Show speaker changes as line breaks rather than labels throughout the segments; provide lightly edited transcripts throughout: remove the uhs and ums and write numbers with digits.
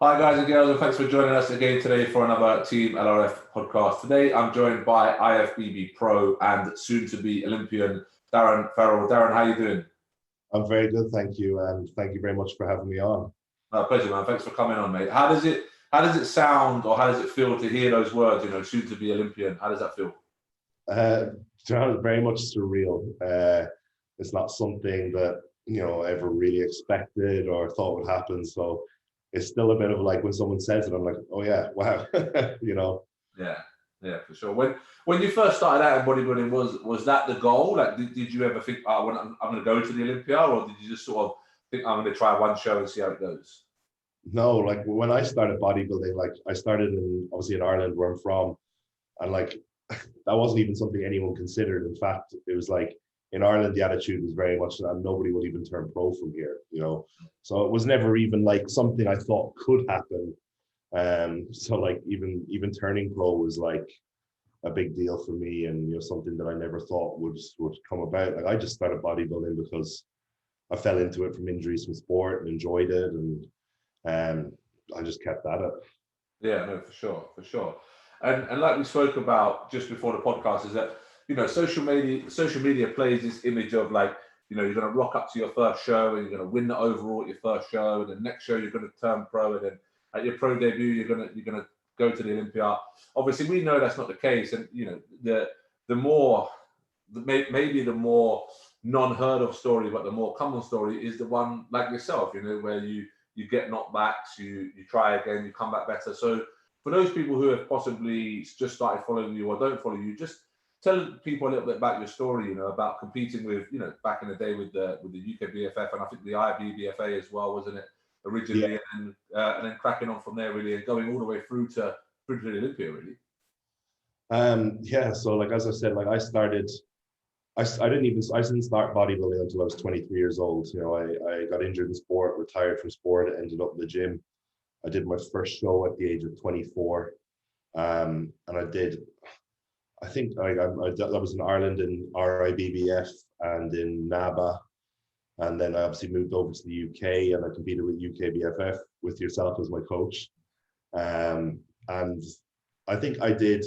Hi guys and girls, and thanks for joining us again today for another Team LRF podcast. Today I'm joined by IFBB Pro and soon-to-be Olympian Darren Farrell. Darren, how you doing?
I'm very good, thank you, and thank you very much for having me on.
Pleasure, man. Thanks for coming on, mate. How does it sound, or how does it feel to hear those words? Soon-to-be Olympian. How does that feel?
Very much surreal. It's not something that ever really expected or thought would happen. So it's still a bit of like when someone says it, I'm like, oh yeah, wow,
Yeah, for sure. When you first started out in bodybuilding, was that the goal? Like, did you ever think, I'm going to go to the Olympia, or did you just sort of think, I'm going to try one show and see how it goes?
No, like when I started bodybuilding, like I started obviously in Ireland where I'm from, and like that wasn't even something anyone considered. In fact, it was like in Ireland, the attitude was very much that nobody will even turn pro from here, So it was never even like something I thought could happen. So like even turning pro was like a big deal for me, and something that I never thought would come about. Like I just started bodybuilding because I fell into it from injuries from sport and enjoyed it, and I just kept at it.
Yeah, no, for sure. And like we spoke about just before the podcast, is that social media plays this image of like, you're going to rock up to your first show and you're going to win the overall at your first show, and the next show you're going to turn pro, and then at your pro debut you're going to go to the Olympia. Obviously, we know that's not the case, and the more non-heard of story, but the more common story is the one like yourself, where you get knockbacks, you try again, you come back better. So for those people who have possibly just started following you or don't follow you, just tell people a little bit about your story, about competing with, back in the day with the UK BFF, and I think the IFBB as well, wasn't it, originally? Yeah. And then cracking on from there, really, and going all the way through to the Olympia, really.
So like, as I said, like I didn't start bodybuilding until I was 23 years old. I got injured in sport, retired from sport, ended up in the gym. I did my first show at the age of 24. And I think that was in Ireland in RIBBF and in NABA. And then I obviously moved over to the UK and I competed with UK BFF with yourself as my coach. And I think I did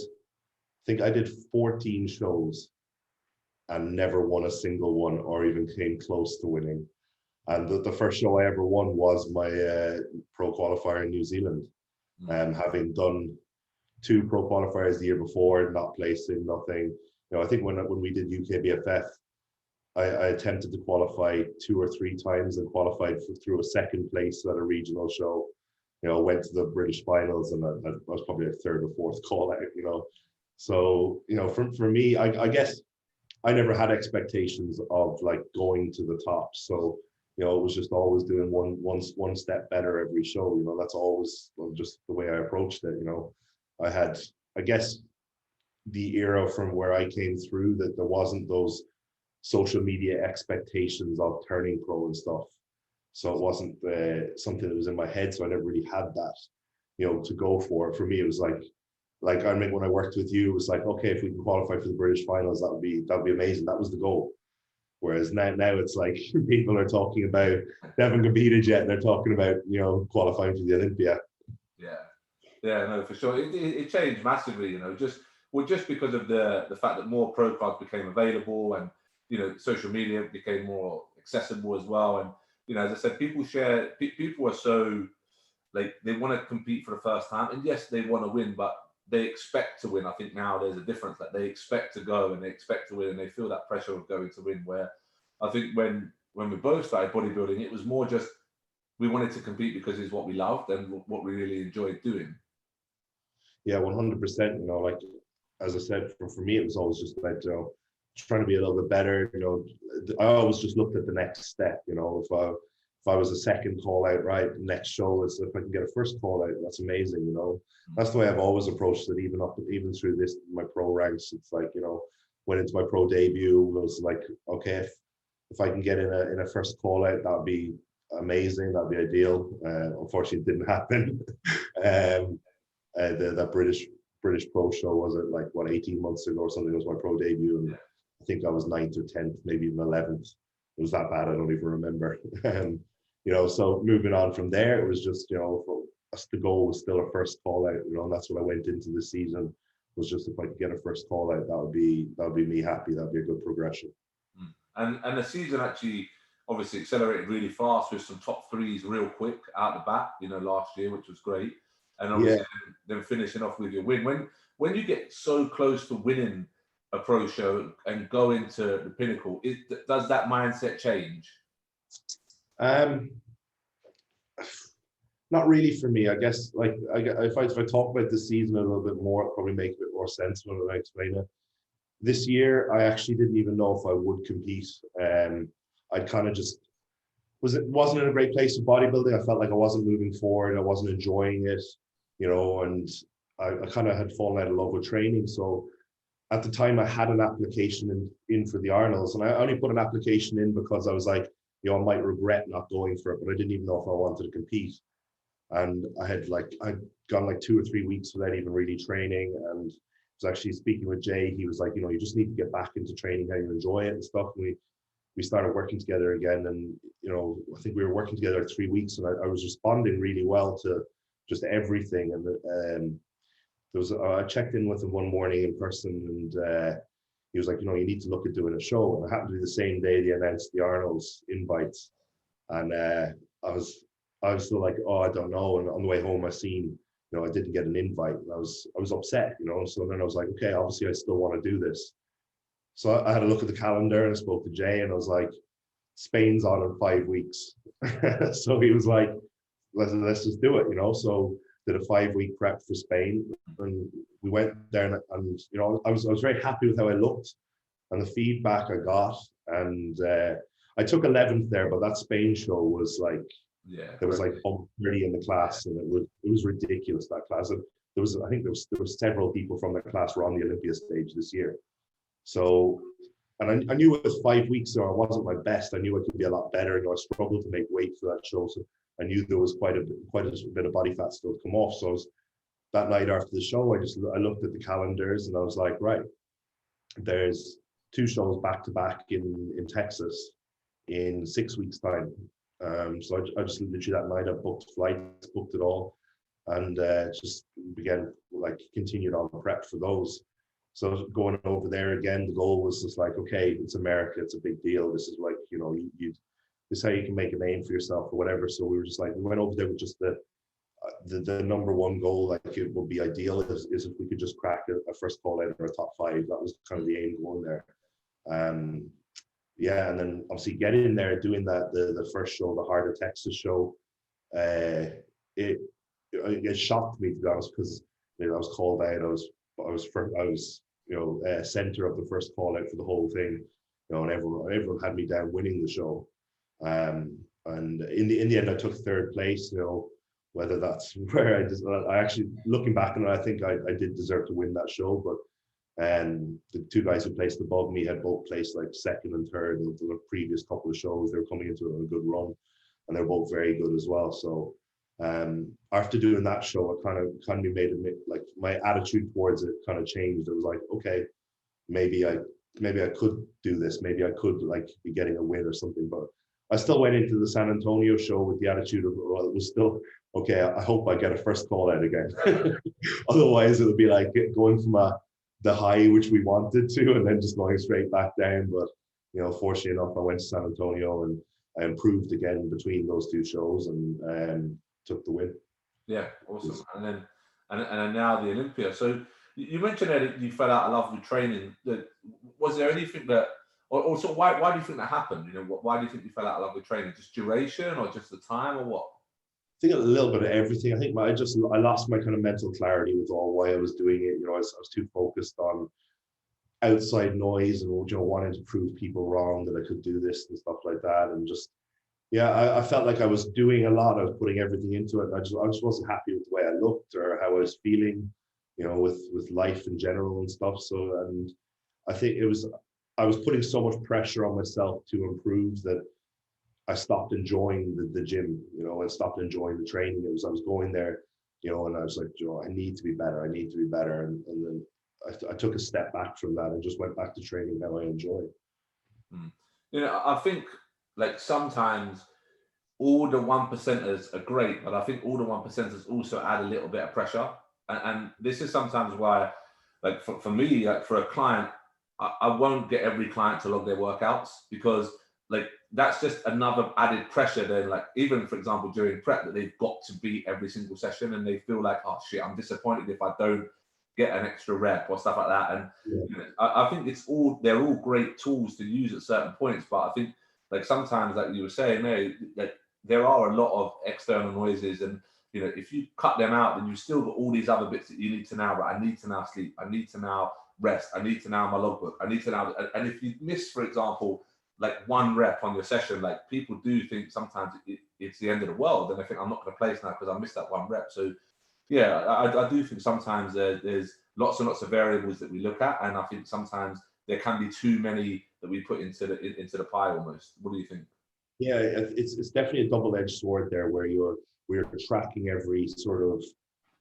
14 shows and never won a single one or even came close to winning. And the first show I ever won was my pro qualifier in New Zealand. Having done 2 pro qualifiers the year before, not placing, nothing. I think when we did UK BFF, I attempted to qualify 2 or 3 times and qualified through a second place at a regional show. Went to the British finals, and I was probably a 3rd or 4th call out. So for me, I guess I never had expectations of like going to the top. So it was just always doing one step better every show. That's always just the way I approached it. I had, I guess, the era from where I came through, that there wasn't those social media expectations of turning pro and stuff. So it wasn't something that was in my head. So I never really had that, to go for. For me, it was like I mean, when I worked with you, it was like, okay, if we can qualify for the British finals, that'd be amazing. That was the goal. Whereas now it's like people are talking about, they haven't competed yet, and they're talking about qualifying for the Olympia.
Yeah, no, for sure. It changed massively, just because of the fact that more pro cards became available, and social media became more accessible as well. And as I said, people are so, like, they want to compete for the first time, and yes, they want to win, but they expect to win. I think now there's a difference. Like, they expect to go and they expect to win, and they feel that pressure of going to win. Where I think when we both started bodybuilding, it was more just we wanted to compete because it's what we loved and what we really enjoyed doing.
Yeah, 100%. Like, as I said, for me, it was always just like, trying to be a little bit better. I always just looked at the next step. If I was a second call out, right, next show is if I can get a first call out, that's amazing. That's the way I've always approached it, even through my pro ranks. It's like, went into my pro debut, was like, okay, if I can get in a first call out, that'd be amazing, that'd be ideal. Unfortunately, it didn't happen. That British pro show, was it like 18 months ago or something, was my pro debut, and I think I was 9th or 10th, maybe even 11th. It was that bad, I don't even remember. So moving on from there, it was just the goal was still a first call out, and that's what I went into the season, was just if I could get a first call out, that would be me happy. That'd be a good progression.
And the season actually obviously accelerated really fast with some top threes real quick out the bat, last year, which was great. And obviously then finishing off with your win. When you get so close to winning a pro show and go into the pinnacle, does that mindset change?
Not really for me. I guess if I talk about the season a little bit more, it'll probably make a bit more sense when I explain it. This year, I actually didn't even know if I would compete. I kind of just wasn't in a great place with bodybuilding. I felt like I wasn't moving forward. I wasn't enjoying it, and I kind of had fallen out of love with training. So at the time, I had an application in for the Arnolds, and I only put an application in because I was like, I might regret not going for it, but I didn't even know if I wanted to compete. And I'd gone like 2 or 3 weeks without even really training. And I was actually speaking with Jay. He was like, you just need to get back into training, how you enjoy it and stuff. And we started working together again. And, I think we were working together 3 weeks, and I was responding really well to just everything. And I checked in with him one morning in person, and he was like, you need to look at doing a show. And it happened to be the same day they announced the Arnolds invites. And I was still like, oh, I don't know. And on the way home, I seen, I didn't get an invite. And I was upset, So then I was like, okay, obviously I still want to do this. So I had a look at the calendar, and I spoke to Jay, and I was like, Spain's on in 5 weeks. So he was like, let's just do it, So did a 5-week prep for Spain, and we went there, and I was very happy with how I looked and the feedback I got. And I took 11th there, but that Spain show was like, there was like 30 in the class, and it was ridiculous, that class. And I think there was several people from that class were on the Olympia stage this year. So, and I knew it was 5 weeks, so I wasn't my best. I knew I could be a lot better. I struggled to make weight for that show, so I knew there was quite a bit of body fat still to come off. So that night after the show, I looked at the calendars, and I was like, right, there's 2 shows back to back in Texas in 6 weeks' time. So I just literally that night I booked flights, booked it all, and just continued on prep for those. So going over there again, the goal was just like, okay, it's America, it's a big deal. This is like, this is how you can make a name for yourself or whatever. So we went over there with just the number one goal. Like, it would be ideal is if we could just crack a first call out or a top 5. That was kind of the aim going there. And then obviously getting in there, doing that, the first show, the Heart of Texas show, it shocked me, to be honest, because I was called out. I was center of the first call out for the whole thing, and everyone had me down winning the show. And in the end, I took 3rd place. Whether that's where I actually, looking back on it, I think I did deserve to win that show, but. And the 2 guys who placed above me had both placed like 2nd and 3rd in the previous couple of shows. They were coming into a good run, and they're both very good as well. So after doing that show, it kind of made it, like, my attitude towards it kind of changed. It was like, okay, maybe I could do this. Maybe I could like be getting a win or something. But I still went into the San Antonio show with the attitude of, well, it was still okay. I hope I get a first call out again. Otherwise, it would be like going from the high which we wanted to, and then just going straight back down. But fortunately enough, I went to San Antonio, and I improved again between those 2 shows, and took the win. Yeah,
awesome. And then now the Olympia. So you mentioned that you fell out of love with training. Was there anything that, or also why do you think that happened? Why do you think you fell out of love with training? Just duration, or just the time, or what?
I think a little bit of everything. I think I lost my kind of mental clarity with all why I was doing it. I was too focused on outside noise and wanting to prove people wrong that I could do this and stuff like that. And just, I felt like I was doing a lot of putting everything into it. And I just wasn't happy with the way I looked or how I was feeling, with life in general and stuff. So, and I think I was putting so much pressure on myself to improve that I stopped enjoying the gym, and stopped enjoying the training. I was going there, and I was like, I need to be better. I need to be better. And then I took a step back from that and just went back to training how I enjoy.
I think like sometimes all the 1%ers are great, but I think all the 1%ers also add a little bit of pressure. And this is sometimes why, like for me, like for a client, I won't get every client to log their workouts, because like that's just another added pressure. Then, like even for example during prep, that they've got to beat every single session, and they feel like, oh shit, I'm disappointed if I don't get an extra rep or stuff like that. And you know, I think they're all great tools to use at certain points, but I think like sometimes, like you were saying there are a lot of external noises, and you know, if you cut them out, then you've still got all these other bits that you need to now. Right, I need to now sleep. I need to now rest. I need to now my logbook. I need to now. And if you miss, for example, like one rep on your session, like people do think sometimes it's the end of the world, and they think I'm not going to place now because I missed that one rep. So yeah, I do think sometimes there's lots and lots of variables that we look at, and I think sometimes there can be too many that we put into the pie almost. What do you think?
Yeah, it's definitely a double-edged sword there, where we're tracking every sort of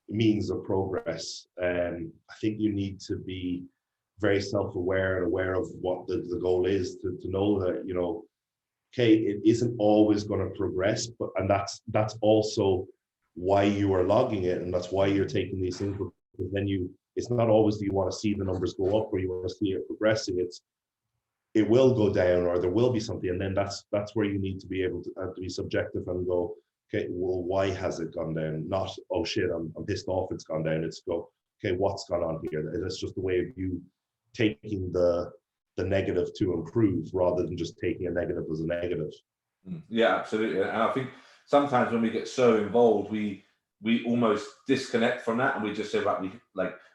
means of progress. I think you need to be very self-aware and aware of what the goal is, to know that, you know, okay, it isn't always going to progress, and that's also why you are logging it, and that's why you're taking these things. Because then it's not always that you want to see the numbers go up or you want to see it progressing. It will go down, or there will be something, and then that's where you need to be able to be subjective and go, okay, well, why has it gone down? Not, oh shit, I'm pissed off it's gone down. It's go, okay, what's gone on here? That's just a way of you taking the negative to improve, rather than just taking a negative as a negative.
Yeah, absolutely. And I think sometimes when we get so involved, we almost disconnect from that, and we just say, right,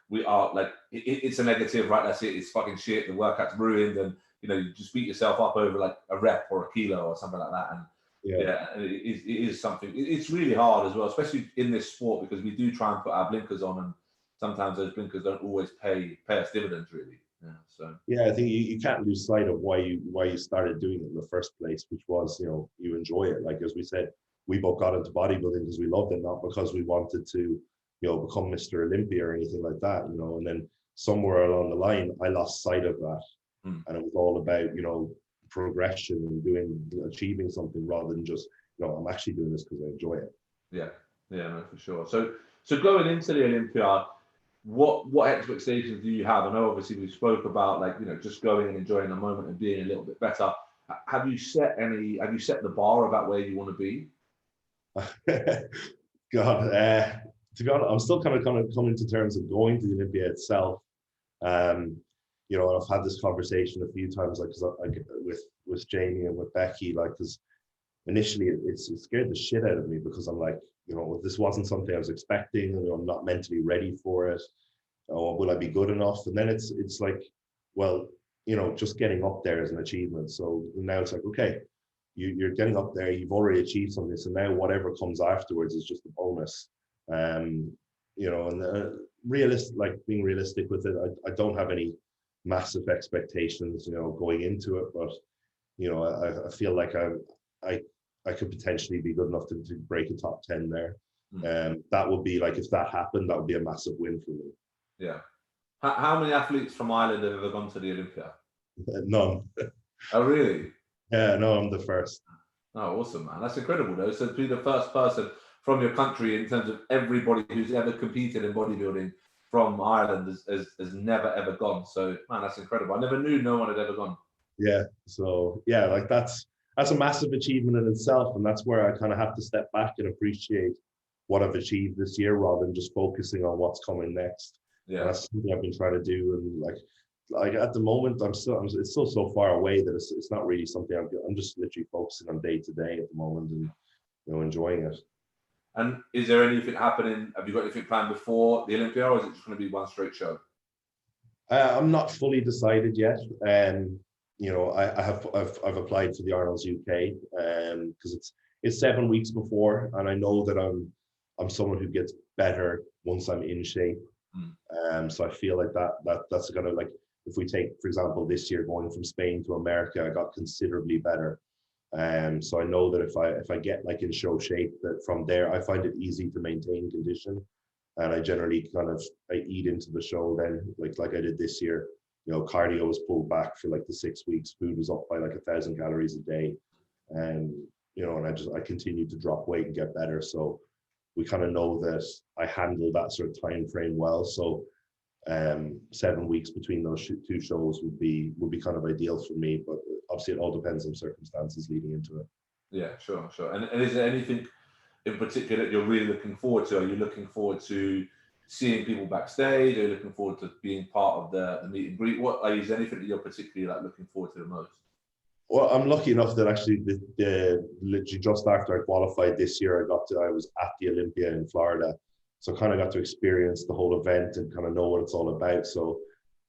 we are like it's a negative, right? That's it. It's fucking shit. The workout's ruined, and you know, you just beat yourself up over like a rep or a kilo or something like that. And yeah, it is something. It's really hard as well, especially in this sport, because we do try and put our blinkers on, and sometimes those blinkers don't always pay us dividends, really. Yeah. So
yeah, I think you can't lose sight of why you started doing it in the first place, which was, you know, you enjoy it. Like as we said, we both got into bodybuilding because we loved it, not because we wanted to, you know, become Mr. Olympia or anything like that, you know. And then somewhere along the line, I lost sight of that, and it was all about, you know, progression and achieving something, rather than just, you know, I'm actually doing this because I enjoy it.
Yeah, no, for sure. So going into the Olympia, what expectations do you have? I know obviously we spoke about, like, you know, just going and enjoying the moment and being a little bit better. Have you set the bar about where you want to be?
God, to be honest, I'm still kind of coming to terms of going to the Olympia itself. You know, I've had this conversation a few times, like, with Jamie and with Becky, like, because initially it scared the shit out of me, because I'm like, you know, this wasn't something I was expecting, and I'm not mentally ready for it. Or will I be good enough? And then it's like, well, you know, just getting up there is an achievement. So now it's like, okay, you're getting up there, you've already achieved something, so now whatever comes afterwards is just a bonus. You know, and being realistic with it, I don't have any massive expectations, you know, going into it, but you know, I feel like I could potentially be good enough to break a top 10 there. That would be like, if that happened, that would be a massive win for me.
Yeah. How many athletes from Ireland have ever gone to the Olympia?
None.
Oh, really?
Yeah, no, I'm the first.
Oh, awesome, man. That's incredible, though. So to be the first person from your country, in terms of everybody who's ever competed in bodybuilding from Ireland, has never, ever gone. So, man, that's incredible. I never knew no one had ever gone.
Yeah, so yeah, like that's a massive achievement in itself, and that's where I kind of have to step back and appreciate what I've achieved this year, rather than just focusing on what's coming next.
Yeah,
and that's something I've been trying to do, and like at the moment, it's still so far away that it's not really something I'm just literally focusing on day to day at the moment, and you know, enjoying it.
And is there anything happening? Have you got anything planned before the Olympia, or is it just going to be one straight show?
I'm not fully decided yet. You know, I've applied to the Arnolds UK, because it's 7 weeks before, and I know that I'm someone who gets better once I'm in shape. So I feel like that's gonna, like, if we take, for example, this year going from Spain to America, I got considerably better. So I know that if I get like in show shape, that from there I find it easy to maintain condition, and I generally I eat into the show then, like I did this year. You know, cardio was pulled back for like the 6 weeks. Food was up by like 1,000 calories a day, and you know, and I continued to drop weight and get better. So we kind of know that I handle that sort of time frame well. So 7 weeks between those two shows would be kind of ideal for me, but obviously it all depends on circumstances leading into it.
Yeah, sure. And is there anything in particular that you're really looking forward to? Are you looking forward to seeing people backstage? Are you looking forward to being part of the meet and greet? Is there anything that you're particularly like looking forward to the most?
Well, I'm lucky enough that actually literally just after I qualified this year, I was at the Olympia in Florida. So kind of got to experience the whole event and kind of know what it's all about. So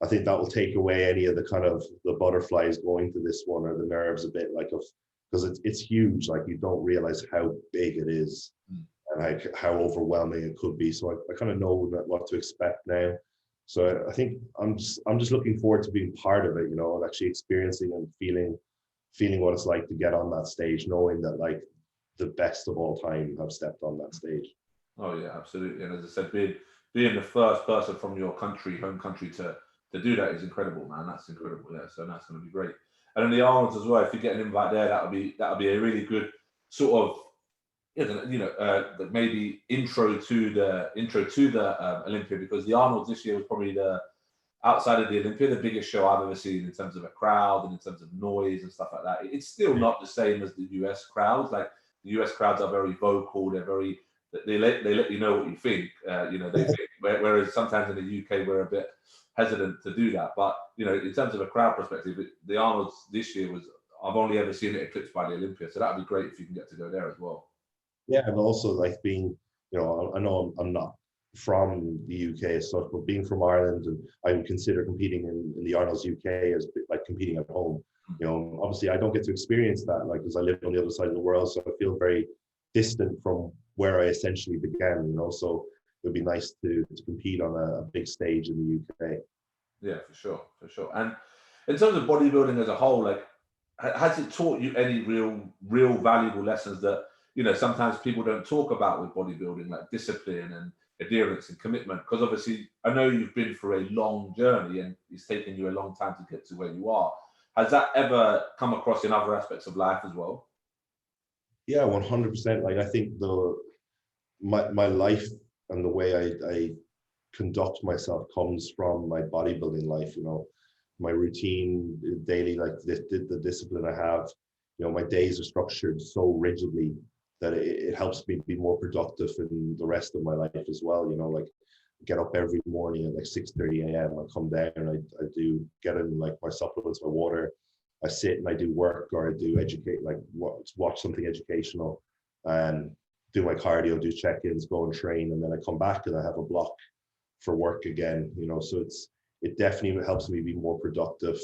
I think that will take away any of the kind of the butterflies going to this one, or the nerves a bit, like, of, because it's huge. Like, you don't realize how big it is and like how overwhelming it could be. So I kind of know what to expect now. So I think I'm just looking forward to being part of it, you know, and actually experiencing and feeling what it's like to get on that stage, knowing that like the best of all time have stepped on that stage.
Oh yeah, absolutely. And as I said, being the first person from your country, home country, to do that is incredible, man. That's incredible. Yeah, so that's going to be great. And then the Arnolds as well. If you get an invite there, that'll be a really good sort of, maybe intro to the Olympia, because the Arnolds this year was probably outside of the Olympia, the biggest show I've ever seen in terms of a crowd and in terms of noise and stuff like that. It's still not the same as the US crowds. Like, the US crowds are very vocal. They let you know what you think. They think, whereas sometimes in the UK we're a bit hesitant to do that. But in terms of a crowd perspective, the Arnolds this year I've only ever seen it eclipsed by the Olympia. So that would be great if you can get to go there as well.
Yeah, and also like being, I know I'm not from the UK as such, but being from Ireland, and I would consider competing in the Arnolds UK as like competing at home. Obviously I don't get to experience that, like, because I live on the other side of the world, so I feel very distant from where I essentially began. So it would be nice to compete on a big stage in the UK.
Yeah, for sure. And in terms of bodybuilding as a whole, like, has it taught you any real valuable lessons that sometimes people don't talk about with bodybuilding, like discipline and adherence and commitment? Because obviously I know you've been through a long journey and it's taken you a long time to get to where you are. Has that ever come across in other aspects of life as well?
Yeah, 100%. Like, I think my life and the way I conduct myself comes from my bodybuilding life. My routine daily, like the discipline I have. My days are structured so rigidly that it helps me be more productive in the rest of my life as well. Like, get up every morning at like 6:30 a.m. I come down and I do get in like my supplements, my water. I sit and I do work, or I do watch something educational, and do my cardio, do check-ins, go and train, and then I come back and I have a block for work again. So it definitely helps me be more productive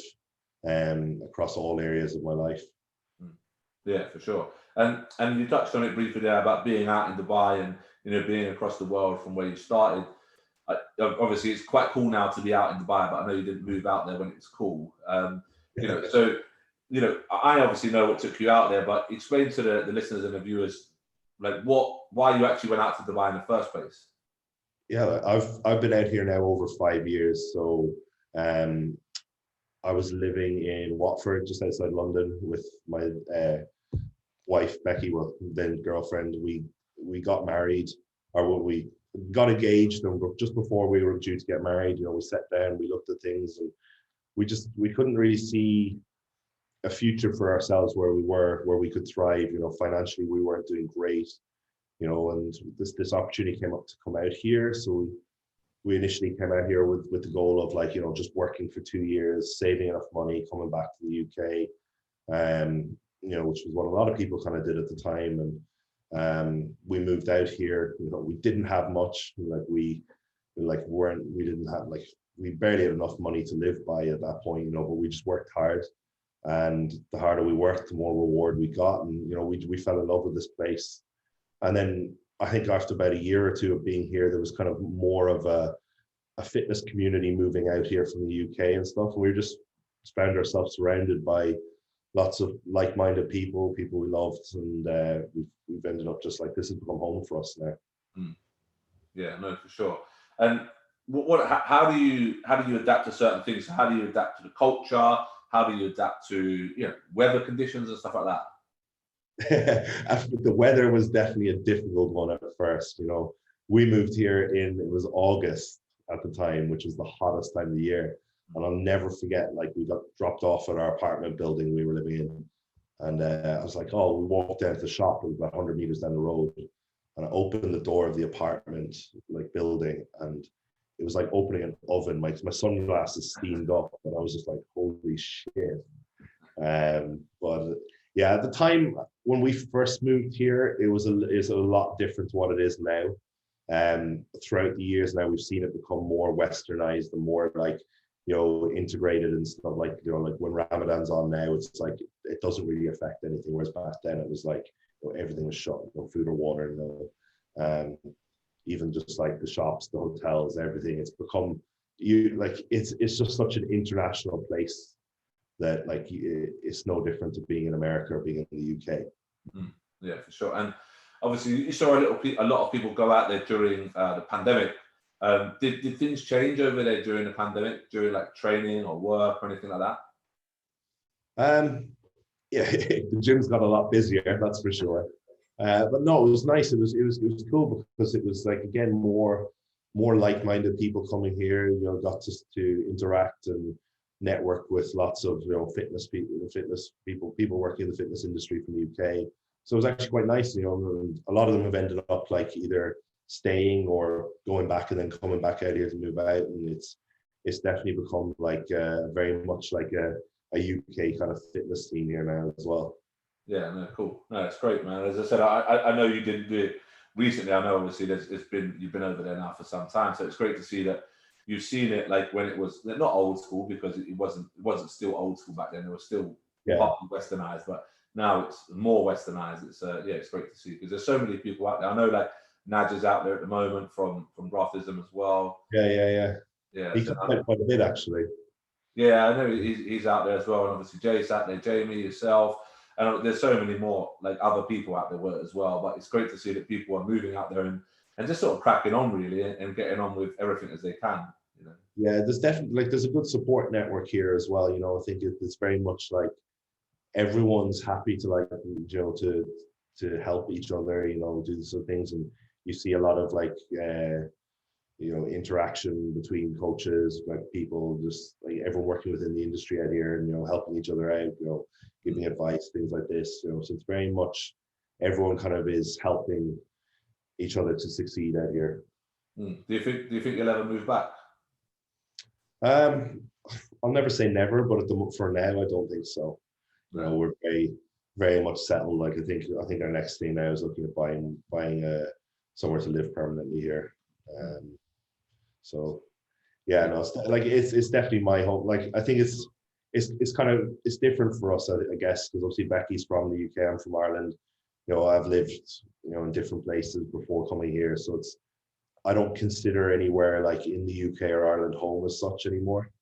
across all areas of my life.
Yeah, for sure. And you touched on it briefly there about being out in Dubai and being across the world from where you started. Obviously, it's quite cool now to be out in Dubai, but I know you didn't move out there when it was cool. So I obviously know what took you out there, but explain to the listeners and the viewers, like, why you actually went out to Dubai in the first place.
Yeah, I've been out here now over 5 years. So I was living in Watford, just outside London, with my wife Becky, well, then girlfriend. We got married, or we got engaged, and just before we were due to get married, we sat down, we looked at things, and we couldn't really see a future for ourselves where we could thrive. Financially we weren't doing great, and this opportunity came up to come out here. So we initially came out here with the goal of, like, just working for 2 years, saving enough money, coming back to the UK, which was what a lot of people kind of did at the time. And we moved out here. We didn't have much. We barely had enough money to live by at that point, but we just worked hard. And the harder we worked, the more reward we got. And we fell in love with this place. And then I think after about a year or two of being here, there was kind of more of a fitness community moving out here from the UK and stuff. And we just found ourselves surrounded by lots of like-minded people we loved, and we've ended up just like, this has become home for us now.
Yeah, no, for sure. And how do you adapt to certain things? How do you adapt to the culture? How do you adapt to weather conditions and stuff like that?
the weather was definitely a difficult one at first. You know, we moved here it was August at the time, which was the hottest time of the year. And I'll never forget, like, we got dropped off at our apartment building we were living in. And I was like, oh, we walked down to the shop. It was about 100 meters down the road. And I opened the door of the apartment, like, building. And it was like opening an oven. My sunglasses steamed up. And I was just like, holy shit. But yeah, at the time when we first moved here, it was a lot different to what it is now. Throughout the years now, we've seen it become more westernized and more, like, you know, integrated and stuff. Like, you know, like when Ramadan's on now, it's like it doesn't really affect anything. Whereas back then it was like, you know, everything was shut, no food or water, even just like the shops, the hotels, everything. It's become it's just such an international place that, like, it's no different to being in America or being in the UK.
Yeah, for sure. And obviously, you saw a lot of people go out there during the pandemic. Did things change over there during the pandemic, during like training or work or anything like
that? Yeah, the gym's got a lot busier, that's for sure. But no, it was nice. It was cool because it was, like, again, more like-minded people coming here. You know, got to interact and network with lots of, you know, fitness people working in the fitness industry from the UK. So it was actually quite nice. You know, and a lot of them have ended up, like, either staying or going back and then coming back out here to move out, and it's definitely become like very much like a UK kind of fitness scene here now as well.
Yeah, no, cool. No, it's great, man. As I said, I know you didn't do it recently. I know obviously you've been over there now for some time, so it's great to see that you've seen it, like, when it was not old school, because it wasn't still old school back then. It was still partly westernized, but now it's more westernized. It's it's great to see, because there's so many people out there. I know, like, Naj is out there at the moment from Grafism as well.
Yeah. He
So
comes out quite a bit, actually.
Yeah, I know he's out there as well, and obviously Jay's out there, Jamie, yourself, and there's so many more, like, other people out there as well. But it's great to see that people are moving out there and just sort of cracking on, really, and getting on with everything as they can. You know.
Yeah, there's definitely, like, there's a good support network here as well. You know, I think it's very much like everyone's happy to, like, you know, to help each other, you know, do some things. And you see a lot of, like, you know, interaction between coaches, like, people, just like everyone working within the industry out here, and, you know, helping each other out, you know, giving advice, things like this. You know, so it's very much everyone kind of is helping each other to succeed out here.
Do you think you'll ever move back?
I'll never say never, but for now, I don't think so. You know, we're very much settled. Like, I think our next thing now is looking at buying somewhere to live permanently here. So yeah, no, it's definitely my home. Like, I think it's different for us, I guess, because obviously Becky's from the UK, I'm from Ireland. You know, I've lived, you know, in different places before coming here, so I don't consider anywhere, like, in the UK or Ireland home as such anymore.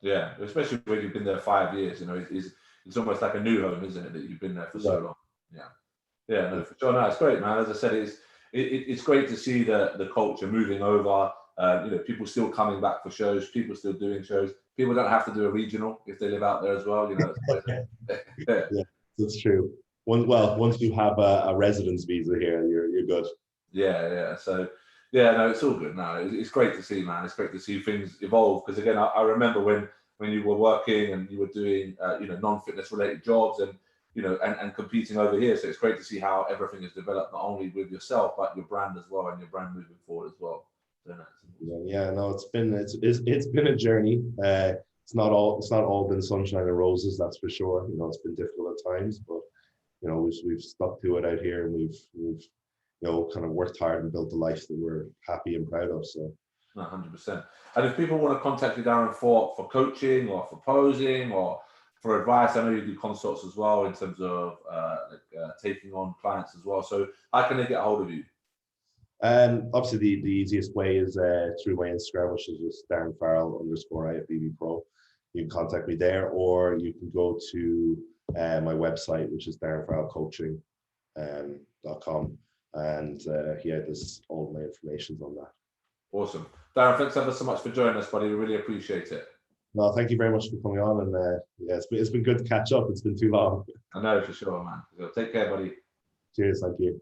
Yeah, especially when you've been there 5 years. You know, it's almost like a new home, isn't it, that you've been there for so long. Yeah, no, for sure. No, it's great, man. As I said, it's great to see the culture moving over. You know, people still coming back for shows, people still doing shows. People don't have to do a regional if they live out there as well. You know,
yeah, that's true. Once you have a residence visa here, you're good.
Yeah. So yeah, no, it's all good now. It's great to see, man. It's great to see things evolve, because again, I remember when you were working and you were doing you know, non-fitness related jobs, and you know, and competing over here. So it's great to see how everything has developed, not only with yourself but your brand as well, and your brand moving forward as well. So,
yeah, no, it's been a journey. It's not all been sunshine and roses, that's for sure. You know, it's been difficult at times, but you know, we've stuck to it out here, and we've you know, kind of worked hard and built the life that we're happy and proud of. So
100%. And if people want to contact you, Darren, for coaching or for posing or for advice, I know you do consults as well in terms of taking on clients as well. So how can they get a hold of you?
Obviously the easiest way is through my Instagram, which is just Darren Farrell _IFBB Pro. You can contact me there, or you can go to my website, which is darrenfarrellcoaching.com, and yeah, there's all my information on that.
Awesome. Darren, thanks ever so much for joining us, buddy. We really appreciate it.
No, thank you very much for coming on, and yeah, it's been good to catch up. It's been too long.
I know for sure, man. So take care, buddy.
Cheers, thank you.